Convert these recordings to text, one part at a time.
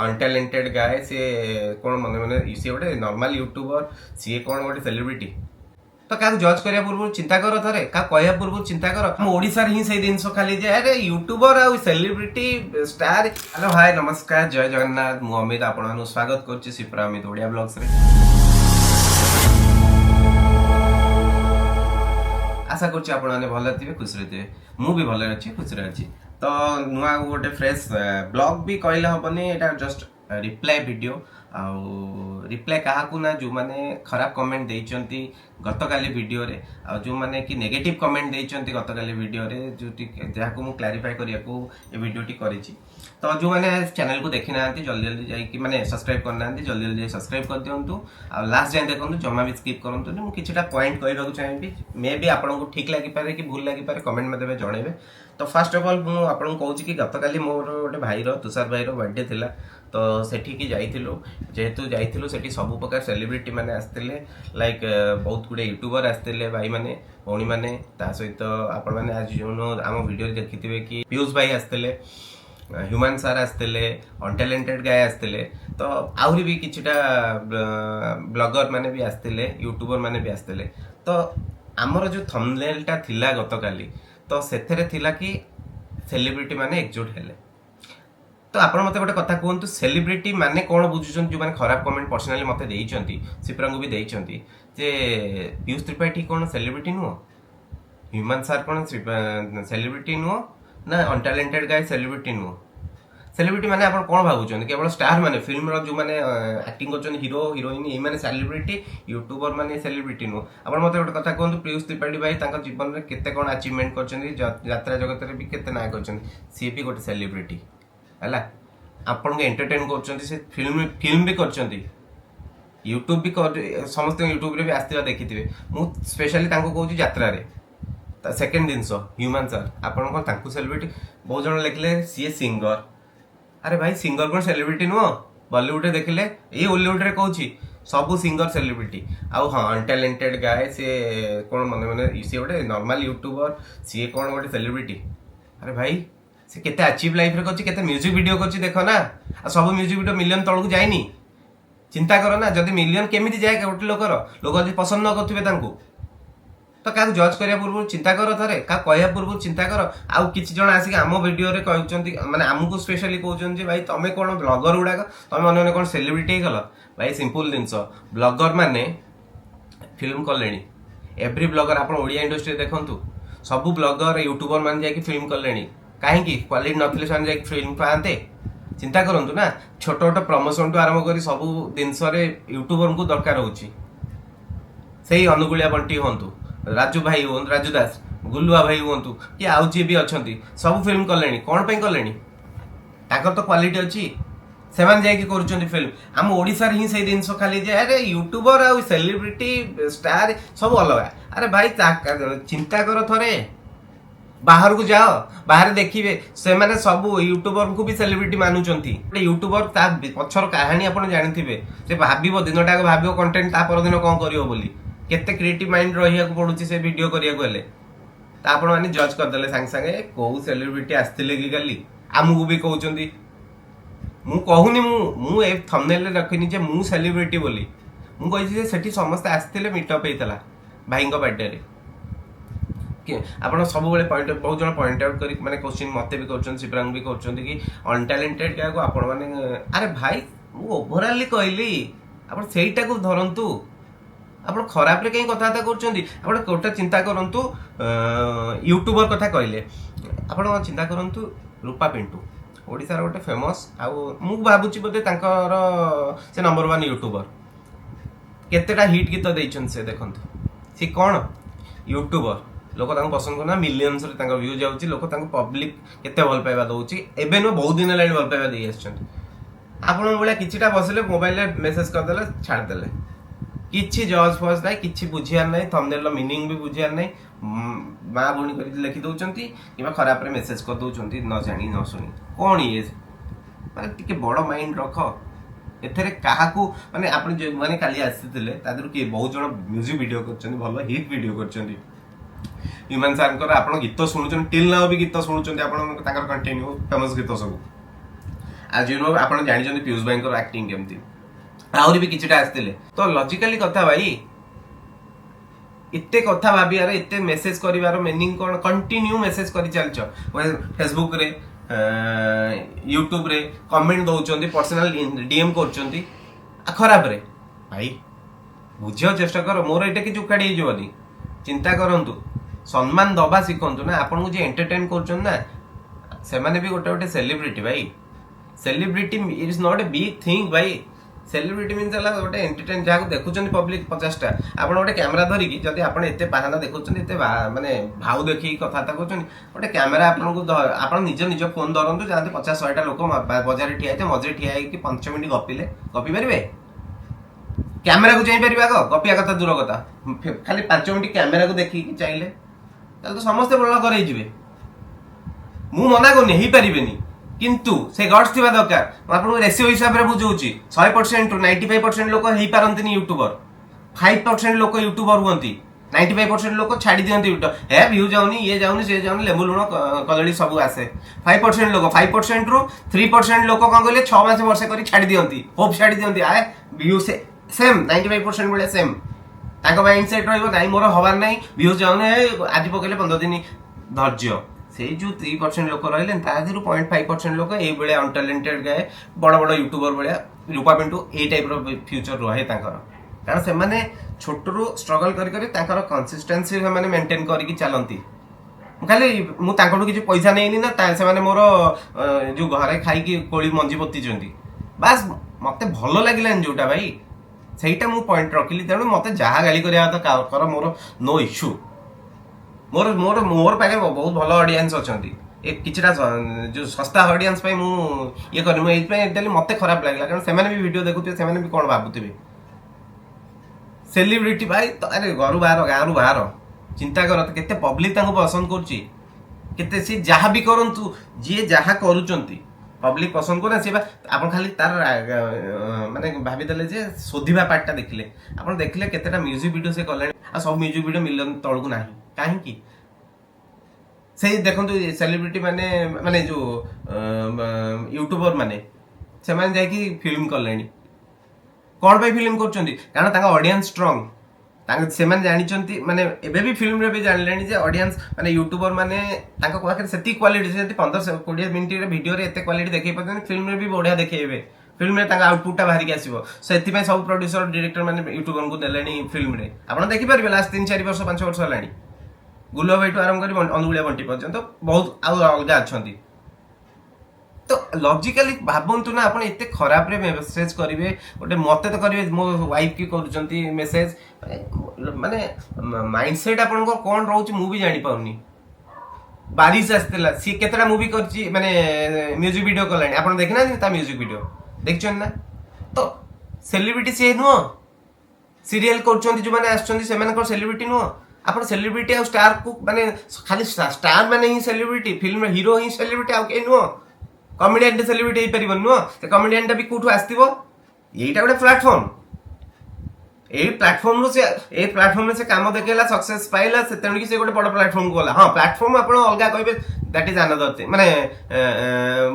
Untalented गाय सी कौन मन मन सी गोटे नॉर्मल यूट्यूबर सी कौन गोटे सेलिब्रिटी तो क्या जज करने पूर्व चिंता कर थे क्या कहया पूर्व चिंता कर हम ओडिशा ही से जिन खाली जे अरे यूट्यूबर आ सेलिब्रिटी स्टार। हेलो हाय नमस्कार जय जगन्नाथ मु अमित आपन स्वागत कर शिप्रा अमित ओडिया ब्लॉग्स रे। आशा कर भल थे खुश थे मु भी भल अच्छी खुश अच्छी। तो नुआ गोटे फ्रेश ब्लॉग भी कहले हेनी यहाँ जस्ट रिप्लाई वीडियो आउ रिप्लाई क्या ना जो मैंने खराब कमेंट देइचंती गतकाली वीडियो रे आ जो मैंने कि नेगेटिव कमेंट देइचंती गतकाली वीडियो रे जो जहाँ को क्लारीफाई करिया को ये वीडियोटी करिछि। तो जो मैंने चैनल को देखी ना जल्दी जल्दी जाइए मैंने सब्सक्राइब करना जल्दी जल्दी सब्सक्राइब कर दिंतु आ लास्ट जाए देखो जमा भी स्किप करूँ मुझे किसी पॉइंट कहवाक चाहिए मे भी आपको ठीक लगिपारे कि भूल लगिपारे कमेंट मते जनइबे। तो फास्ट अफ ऑल मुझे आपको कहूँ कि गतकाली मोर गोटे भाईर तुषार भाईर बर्थडे थिला तो सेठी जाइथिलु जेहेतु जाइथिलु सेठी सब प्रकार सेलिब्रिटी माने आस्ते लाइक बहुत गुड़े यूट्यूबर आस्ते भाई माने भौणी माने ता सहित आपण माने आज जो आम वीडियो देखिथिबे कि पीयूष भाई आस्ते ह्यूमन सार आस्ते अनटैलेंटेड गाय आस्ते तो आहरी भी किछिटा ब्लॉगर माने भी आस्ते यूट्यूबर माने भी आस्ते। तो आमर जो थंबनेलटा थिला गतकाली तो सेथेरे थिला कि सेलिब्रिटी माने एकजुट हेले। तो आपण मते गोटे कथा कहतु सेलिब्रिटी माने कौन बुझुन जो मैंने खराब कमेंट पर्सनाली मते देइचंती शिप्रा को भी देइचंती जे पीयूष त्रिपाठी कौन सेलिब्रिटी नुह ह्यूमन सार कौन सेलिब्रिटी नुह ना अनटैलेंटेड गाय सेलिब्रिटी नुह। सेलिब्रिटी माने आपण कौन भाबुचंती केवल स्टार माने फिल्म रो जो माने एक्टिंग करचन हीरो हीरोइन ए माने सेलिब्रिटी यूट्यूबर माने सेलिब्रिटी नुह। आपण मते गोटे कथा कहतु पीयूष त्रिपाठी भाई तांका जीवन रे केते कोन अचीवमेंट करचंती यात्रा जगत रे भी केते ना करचंती सी भी गोटे सेलिब्रिटी है आपन को एंटरटेन कर फिल्म भी कर यूट्यूब भी कर समस्त यूट्यूब रे भी आसवा देखिथे मु स्पेशली कहूँ यात्रा रे सेकेंड जिनस ह्यूमन सर आपन सेलिब्रिटी बहुत जन लिखले सी सिंगर अरे भाई सिंगर कौन सेलिब्रिटी नुह बॉलीवुड रे देखिले ये हॉलीवुड रे कहूँ सब सिंगर सेलिब्रिटी आउ हाँ अनटैलेंटेड गाय सी कौन मन मन सी गोटे नॉर्मल यूट्यूबर सी कौन गोटे सेलिब्रिटी अरे भाई से केते अचीव लाइफ रे करछि केते म्यूजिक वीडियो करछि देखो ना आ सब म्यूजिक वीडियो मिलियन तळकु जाइनी चिंता करो ना जदि मिलियन केमिति जाए गोटे लोक जदि पसंद न करथिबे तांकु तो क्या जज करिया पूर्व चिंता कर थे क्या कहया पूर्व चिंता कर आउ किछि जण आसिक आम वीडियो रे कहउचंती माने हमकु स्पेशली कहउचंती भाई तमे कोन ब्लॉगर गुडाक तमे मन मन कोन सेलिब्रिटी गल भाई सिंपल जिंस ब्लॉगर माने फिल्म कलेनी एवरी ब्लॉगर आपण ओडिया इंडस्ट्री देखंतु सब ब्लॉगर यूट्यूबर मान जाय कि फिल्म कलेनी कहीं क्वालिटी नथिले से जाए फिल्म पाते चिंता करूँ ना छोट छोट प्रमोशन टू आरंभ कर सब जिनस यूट्यूबर को दरकार होची से अनुकूलिया बंटी हूँ राजू भाई हूँ राजू दास गुलुआ भाई हूँ कि आउ जी भी अच्छा सब फिल्म कले कौन पे कले तो क्वालिटी अच्छी से जाकि फिल्म आम ओडिशा ही से जिन खाली जे अरे यूट्यूबर आ सेलिब्रिटी स्टार सब अलग अरे भाई चिंता कर थे बाहर को जाओ बाहर देखिए से माने सब यूट्यूबर को भी सेलिब्रिटी मानुचंती यूट्यूबर ता पछर कहानी आपण जानिथिबे से भाबिबो दिनटा भाबिबो कंटेंट ता पर दिन कोन करियो बोली केते क्रिएटिव माइंड रहिया को पडुची से वीडियो करिया को हेले ता आपण माने जज कर देले संग संगे को सेलिब्रिटी आस्तिले कि गाली आमु भी कहउचंती मु कहूनी मु ए थंबनेल रे रखिनी जे मु सेलिब्रिटी बोली मु कहि जे सेठी समस्त आस्तिले मीटअप हेतला भाईंको बर्थडे रे आपड़ सब पॉइंट बहुत जन पॉइंट आउट कर माने क्वेश्चन मते भी कर शिवरांग भी कर कि अनटैलेंटेड क्या को आपण माने अरे भाई मु ओवरऑली कहली आपण सेईटा को धरंतु आपण खराब रे कहीं कथाता करछंती आपण कोटा चिंता करंतु यूट्यूबर कथा कहले आपण चिंता करंतु रूपा पिंटू ओडिसा रो गोटे फेमस आ मु भाबुची बोते तांकर से नंबर 1 यूट्यूबर केतेटा हिट गीत देइछन से देखंतु से कोन यूट्यूबर लोक पसंद करना मिलियंस व्यू जाऊँगी लोक पब्लिक केते भल पाइबा दौची एबे नो बहुत दिन लाइन भल पाइबा दे आपण भाया किछिटा बसिले मोबाइल मेसेज करदेले छाड़देले किछि जज फज ना कि बुझियार ना थंबनेल मीनिंग भी बुझियार ना माँ भूणी कर लिखि दौरान कि खराब रे मेसेज कर दौरान न जानी न शुणी कौन ये माने टिके बड़ माइंड रख एथरे काहाकू माने आपण जे माने काली आसीथिले तादरु कि बहुत जण म्यूजिक वीडियो करछन भलो हिट वीडियो करछन ह्यूमन सार आप गीत शुणुन टिल नाउ भी गीत शुणुं आप कंटिन्यू फेमस गीत सब आज यू नो आपण जानिछन पीयूष भाई को एक्टिंग केमती आहुरी भी किछटा आस्तिले तो लॉजिकली कथा भाई इत्ते कथा भाबियार इत्ते मेसेज करिवार मीनिंग कोन कंटिन्यू मेसेज करि चलछ फेसबुक रे यूट्यूब रे कमेंट दउचंदी पर्सनल डीएम करचंदी खराब रे भाई बुझियो चेष्टा करो मोर एटा कि जुकाडी जोनी चिंता करंतु सम्मान दबा शिखंतु ना आपन को जे एंटरटेन करचन ना से माने भी गोटे गोटे सेलिब्रिटी भाई celebrity is not a big thing भाई सेलिब्रिटी मीन्स है गोटे एंटरटेन जहाँ देखुं पब्लिक 50टा आप गोटे कैमेरा धरिकी जदि आप एत बाहाना देखुं माने भाव देखिए कथबार्ता कर गोटे कैमेरा आपको निज निज फोन धरतु जहाँ 50-100टा लोक बजार ठिया है मझे ठिया है 5 मिनट गपिले गपी पारे कैमेरा को चाहिए आग गपिया कथा दूर कथा खाली 5 मिनट कैमेरा को देखिए चाहिए तो समस्ते बड़ा कर मु मना करनी हो पारे किंतु से गट्स थिबा दरकार आपन रेशियो हिसाब रे बुझौची 100% 95% लोक हेई पारंतनी यूट्यूबर 5% लोक यूट्यूबर हुंती 95% लोक छाड़ी दियंती यूट्यूब हे व्यू जाउनी ये जाउनी से जाउनी लेमु लुण कदली सब आसे 5% लोक 5% रु 3% लोक कोन कहले 6 मास वर्ष करी छाड़ी दियंती होप छाड़ी दियंती आए व्यू से सेम 95% बळे सेम ताको माइंडसेट रहइबो नाही मोर हवार नाही व्यू जाउनी आज पकेले 15 दिन धैर्य से जो 3% लोक रहिले तादिरु 0.5% लोक ए बेले अनटैलेंटेड गाय बड़ बड़ यूट्यूबर बेले रूपा पिंटू ए टाइप रो फ्यूचर रहे ताकर कारण से माने छोटरू स्ट्रगल करी करी ताकर कंसिस्टेंसी माने मेंटेन करी चलंती खाली मु ताकटू किछि पैसा नेइनी ना से माने मोर जो घरे खाई की कोली मंजी पत्ती जंती बस मते भलो लागिलान जोटा भाई सेटा मु पॉइंट रखिली तेणु मते जहा गाली करिया त कर मोर नो इश्यू मोर मोर मोर पाखे बहुत भल ऑडियंस अच्छा किछटा जो सस्ता ऑडियंस मु ये कर मत खराब लगला कारण से भी वीडियो देखुथे से भी कौन भावुथे सेलिब्रिटी भाई तो अरे घर बाहर गाँव बाहर चिंता कर केते पब्लिक पसंद करते सी जहाँ भी करंतु जी जहाँ करुचंती पब्लिक पसंद करना सी आप खाली तार माने भाविदेले जे शोधिबा पार्टटा देखिले आप देखिले केतेटा म्यूजिक वीडियो से कले आ सब म्यूजिक वीडियो मिलियन तळकु नाही काहे से देखंतु सेलिब्रिटी माने माने जो यूट्यूबर माने से माने जाय कि फिल्म कलेनी कोन पे फिल्म करचंती कारण ताका ऑडियंस स्ट्रांग तांग से माने जानिचंती माने एबे भी फिल्म रे भी जानलेनी जे ऑडियंस माने यूट्यूबर माने ताका पाखरे सेती क्वालिटी से 15-20 मिनिट रे वीडियो रे एते क्वालिटी देखै पतन फिल्म रे भी बढ़िया देखैबे फिल्म में तांगा आउटपुट बाहर के आसीबो सेति पे सब प्रोड्यूसर डायरेक्टर माने यूट्यूबर को देलेनी फिल्म रे आपण देखि परबे लास्ट 3-4 वर्ष 5 वर्ष हलानी गुलो भाईटू आरंभ करी अंधुलिया बंटी पर्यंत बहुत अलग अच्छा तो लॉजिकली भावंतु ना आपण एते खराब रे मेसेज करिवे गोटे मते तो करिवे मो वाइफ की करूचंती मेसेज माने माइंडसेट आपण को कोन रहउची मु भी जानि पाउनी बारिश आस्तेला सी केतरा मूवी करची माने म्यूजिक वीडियो कलानी आपण देखना ता म्यूजिक वीडियो देखछन ना तो सेलिब्रिटी से नो सीरियल करचंती जो माने आछंती से माने को सेलिब्रिटी नो आपण सेलिब्रिटी आ स्टार को माने खाली स्टार माने ही सेलिब्रिटी फिल्म हीरो ही सेलिब्रिटी आ के नो कॉमेडियन सेलिब्रिटी हे परिबन नो ते कॉमेडियन टा भी कोठु आस्तिबो एटा गोटे प्लेटफॉर्म ए प्लेटफॉर्म से काम देखेला सक्सेस पाइला से तेणु कि से गोटे बड़ प्लेटफॉर्म को गला हां प्लेटफॉर्म आपण अलगा कहबे दैट इज अनदर थिंग माने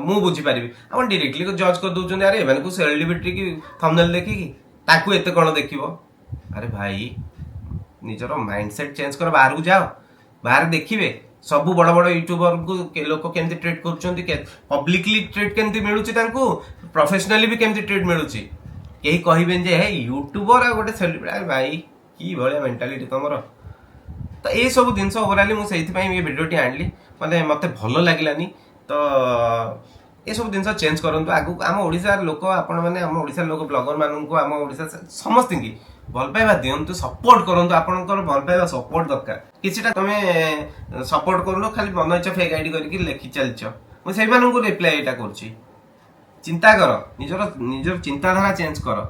मु बुझी पारिबी आपण डायरेक्टली को जज कर दोचन अरे एमन को सेलिब्रिटी की थंबनेल देखि की ताकू एते कोन देखिबो अरे भाई निजर माइंडसेट चेंज कर बाहर को जाओ बाहर देखिबे सब बड़ बड़ यूट्यूबर को लोक केमती ट्रीट करचंती के पब्लिकली ट्रीट केमती मिलुची तांको प्रोफेशनली भी केमती ट्रीट मिलुची केही कहबेन जे हे यूट्यूबर आ गोटे सेलिब्रिटी भाई की भले मेंटालिटी तमरो तो ए सब जिनस ओवरऑल मु सेहि पई ये वीडियोटी आनली माने मते भलो लागिलानी तो ए सब जिनस चेंज करंतु आगु हम ओडिसा लोक आपण माने हम ओडिसा लोक ब्लॉगर मानन को हम ओडिसा समस्त की भल पाइबा दियंतु सपोर्ट करंतु आपनकर भल पाइबा सपोर्ट दरकार किछटा तमे सपोर्ट करलो खाली मन इच्छा फेक आईडी करके लेखि चलछ मु सेहि मानन को रिप्लाई एटा करछि चिंता कर निजर चिंताधारा चेंज कर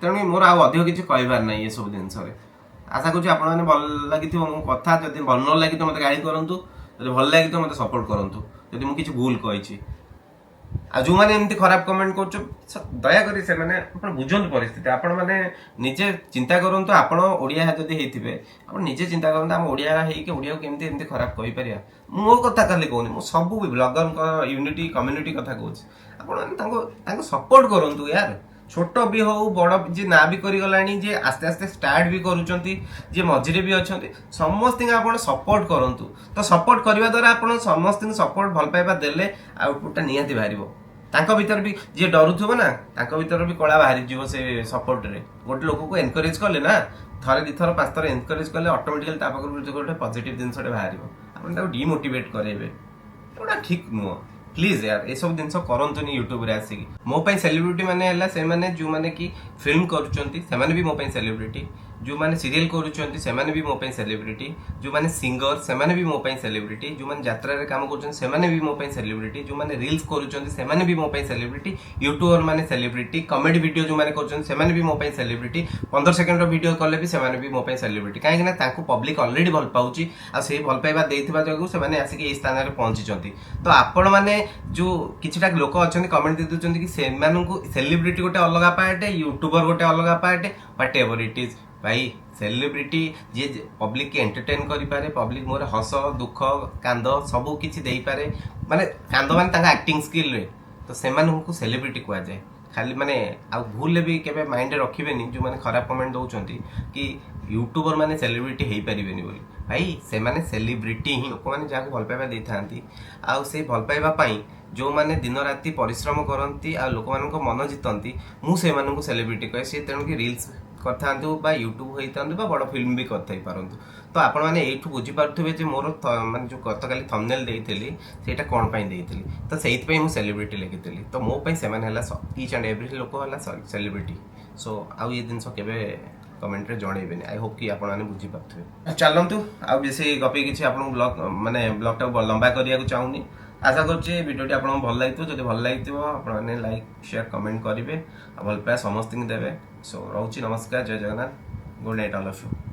तेणु मोर अधिक किसी कहबार ना ये सब जिनस आशा करूँ आप भल लगी मो कथा जब भल न लगी तो मत गाड़ी करूँ जब भल लगी तो मत सपोर्ट करूँ जब मुझे भूल कही ଆଉ ଯେଉଁମାନେ ଏମିତି ଖରାପ କମେଣ୍ଟ କରୁଛ ଦୟାକରି ସେମାନେ ଆପଣ ବୁଝନ୍ତୁ ପରିସ୍ଥିତି। ଆପଣ ମାନେ ନିଜେ ଚିନ୍ତା କରନ୍ତୁ, ଆପଣ ଓଡ଼ିଆ ଯଦି ହେଇଥିବେ ଆପଣ ନିଜେ ଚିନ୍ତା କରନ୍ତୁ ଆମ ଓଡ଼ିଆ ହେଇକି ଓଡ଼ିଆକୁ କେମିତି ଏମିତି ଖରାପ କହିପାରିବା। ମୋ କଥା ଖାଲି କହୁନି, ମୁଁ ସବୁ ବି ବ୍ଲଗରଙ୍କ ୟୁନିଟି କମ୍ୟୁନିଟି କଥା କହୁଛି। ଆପଣ ମାନେ ତାଙ୍କୁ ସପୋର୍ଟ କରନ୍ତୁ ୟାର। ଛୋଟ ବି ହଉ ବଡ଼ ଯିଏ ନା ବି କରିଗଲାଣି, ଯିଏ ଆସ୍ତେ ଆସ୍ତେ ଷ୍ଟାର୍ଟ ବି କରୁଛନ୍ତି, ଯିଏ ମଝିରେ ବି ଅଛନ୍ତି, ସମସ୍ତଙ୍କୁ ଆପଣ ସପୋର୍ଟ କରନ୍ତୁ। ତ ସପୋର୍ଟ କରିବା ଦ୍ୱାରା ଆପଣ ସମସ୍ତଙ୍କୁ ସପୋର୍ଟ ଭଲ ପାଇବା ଦେଲେ ଆଉଟପୁଟଟା ନିହାତି ବାହାରିବ। ତାଙ୍କ ଭିତରେ ବି ଯିଏ ଡରୁଥିବ ନା, ତାଙ୍କ ଭିତରେ ବି କଳା ବାହାରିଯିବ ସେ ସପୋର୍ଟରେ। ଗୋଟେ ଲୋକକୁ ଏନକରେଜ କଲେ ନା, ଥରେ ଦିଥର ପାଞ୍ଚ ଥର ଏନକରେଜ କଲେ ଅଟୋମେଟିକାଲି ତା ପାଖରୁ ଗୋଟେ ପଜିଟିଭ ଜିନିଷଟେ ବାହାରିବ। ଆପଣ ତାକୁ ଡିମୋଟିଭେଟ କରାଇବେ, ଏଗୁଡ଼ା ଠିକ ନୁହଁ। ପ୍ଲିଜ ୟାର ଏସବୁ ଜିନିଷ କରନ୍ତୁନି ୟୁଟ୍ୟୁବରେ ଆସିକି। ମୋ ପାଇଁ ସେଲିବ୍ରିଟି ମାନେ ହେଲା ସେମାନେ ଯେଉଁମାନେ କି ଫିଲ୍ମ କରୁଛନ୍ତି, ସେମାନେ ବି ମୋ ପାଇଁ ସେଲିବ୍ରିଟି। ଯେଉଁମାନେ ସିରିଏଲ କରୁଛନ୍ତି ସେମାନେ ବି ମୋ ପାଇଁ ସେଲିବ୍ରିଟି। ଯେଉଁମାନେ ସିଙ୍ଗର ସେମାନେ ବି ମୋ ପାଇଁ ସେଲିବ୍ରିଟି। ଯେଉଁମାନେ ଯାତ୍ରାରେ କାମ କରୁଛନ୍ତି ସେମାନେ ବି ମୋ ପାଇଁ ସେଲିବ୍ରିଟି। ଯେଉଁମାନେ ରିଲ୍ସ କରୁଛନ୍ତି ସେମାନେ ବି ମୋ ପାଇଁ ସେଲିବ୍ରିଟି। ୟୁଟ୍ୟୁବର ମାନେ ସେଲିବ୍ରିଟି। କମେଡି ଭିଡ଼ିଓ ଯେଉଁମାନେ କରୁଛନ୍ତି ସେମାନେ ବି ମୋ ପାଇଁ ସେଲିବ୍ରିଟି। 15 ସେକେଣ୍ଡର ଭିଡ଼ିଓ କଲେ ବି ସେମାନେ ବି ମୋ ପାଇଁ ସେଲିବ୍ରିଟି। କାହିଁକିନା ତାଙ୍କୁ ପବ୍ଲିକ ଅଲରେଡ଼ି ଭଲ ପାଉଛି, ଆଉ ସେଇ ଭଲ ପାଇବା ଦେଇଥିବା ଯୋଗୁଁ ସେମାନେ ଆସିକି ଏଇ ସ୍ଥାନରେ ପହଞ୍ଚିଛନ୍ତି। ତ ଆପଣମାନେ ଯେଉଁ କିଛିଟା ଲୋକ ଅଛନ୍ତି କମେଣ୍ଟ ଦେଇ ଦେଉଛନ୍ତି କି ସେମାନଙ୍କୁ ସେଲିବ୍ରିଟି ଗୋଟେ ଅଲଗା ପାର୍ଟ, ୟୁଟ୍ୟୁବର ଗୋଟେ ଅଲଗା part, what ever it is. ଭାଇ ସେଲିବ୍ରିଟି ଯିଏ ପବ୍ଲିକକି ଏଣ୍ଟରଟେନ୍ କରିପାରେ, ପବ୍ଲିକ ମୋର ହସ ଦୁଃଖ କାନ୍ଦ ସବୁ କିଛି ଦେଇପାରେ, ମାନେ କାନ୍ଦ ମାନେ ତାଙ୍କ ଆକ୍ଟିଂ ସ୍କିଲ୍ରେ, ତ ସେମାନଙ୍କୁ ସେଲିବ୍ରିଟି କୁହାଯାଏ। ଖାଲି ମାନେ ଆଉ ଭୁଲରେ ବି କେବେ ମାଇଣ୍ଡରେ ରଖିବେନି ଯେଉଁମାନେ ଖରାପ କମେଣ୍ଟ ଦେଉଛନ୍ତି କି ୟୁଟ୍ୟୁବର ମାନେ ସେଲିବ୍ରିଟି ହେଇପାରିବେନି ବୋଲି। ଭାଇ ସେମାନେ ସେଲିବ୍ରିଟି ହିଁ, ଲୋକମାନେ ଯାହାକୁ ଭଲ ପାଇବା ଦେଇଥାନ୍ତି। ଆଉ ସେଇ ଭଲ ପାଇବା ପାଇଁ ଯେଉଁମାନେ ଦିନ ରାତି ପରିଶ୍ରମ କରନ୍ତି ଆଉ ଲୋକମାନଙ୍କ ମନ ଜିତନ୍ତି, ମୁଁ ସେମାନଙ୍କୁ ସେଲିବ୍ରିଟି କହେ। ସେ ତେଣୁକି ରିଲ୍ସ କରିଥାନ୍ତୁ ବା ୟୁଟ୍ୟୁବ ହେଇଥାନ୍ତୁ ବା ବଡ଼ ଫିଲ୍ମ ବି କରିଥାଇ ପାରନ୍ତୁ। ତ ଆପଣମାନେ ଏଇଠୁ ବୁଝିପାରୁଥିବେ ଯେ ମୋର ମାନେ ଯେଉଁ ଗତକାଲି ଥମ୍ବନେଲ୍ ଦେଇଥିଲି ସେଇଟା କ'ଣ ପାଇଁ ଦେଇଥିଲି। ତ ସେଇଥିପାଇଁ ମୁଁ ସେଲିବ୍ରିଟି ଲେଖିଥିଲି। ତ ମୋ ପାଇଁ ସେମାନେ ହେଲା ଇଚ୍ ଆଣ୍ଡ ଏଭ୍ରି ଲୋକ ହେଲା ସେଲିବ୍ରିଟି। ସୋ ଆଉ ଏ ଜିନିଷ କେବେ କମେଣ୍ଟରେ ଜଣେଇବେନି। ଆଇ ହୋପ୍ କି ଆପଣମାନେ ବୁଝିପାରୁଥିବେ। ଚାଲନ୍ତୁ ଆଉ ବେଶୀ ଗପି କିଛି ଆପଣଙ୍କୁ ବ୍ଲଗଟାକୁ ଲମ୍ବା କରିବାକୁ ଚାହୁଁନି। ଆଶା କରୁଛି ଭିଡ଼ିଓଟି ଆପଣଙ୍କୁ ଭଲ ଲାଗିଥିବ। ଯଦି ଭଲ ଲାଗିଥିବ ଆପଣମାନେ ଲାଇକ୍ ସେୟାର କମେଣ୍ଟ କରିବେ, ଆଉ ଭଲ ପାଇବା ସମସ୍ତଙ୍କୁ ଦେବେ। ସୋ ରହୁଛି, ନମସ୍କାର, ଜୟ Jagannath, good night all of you.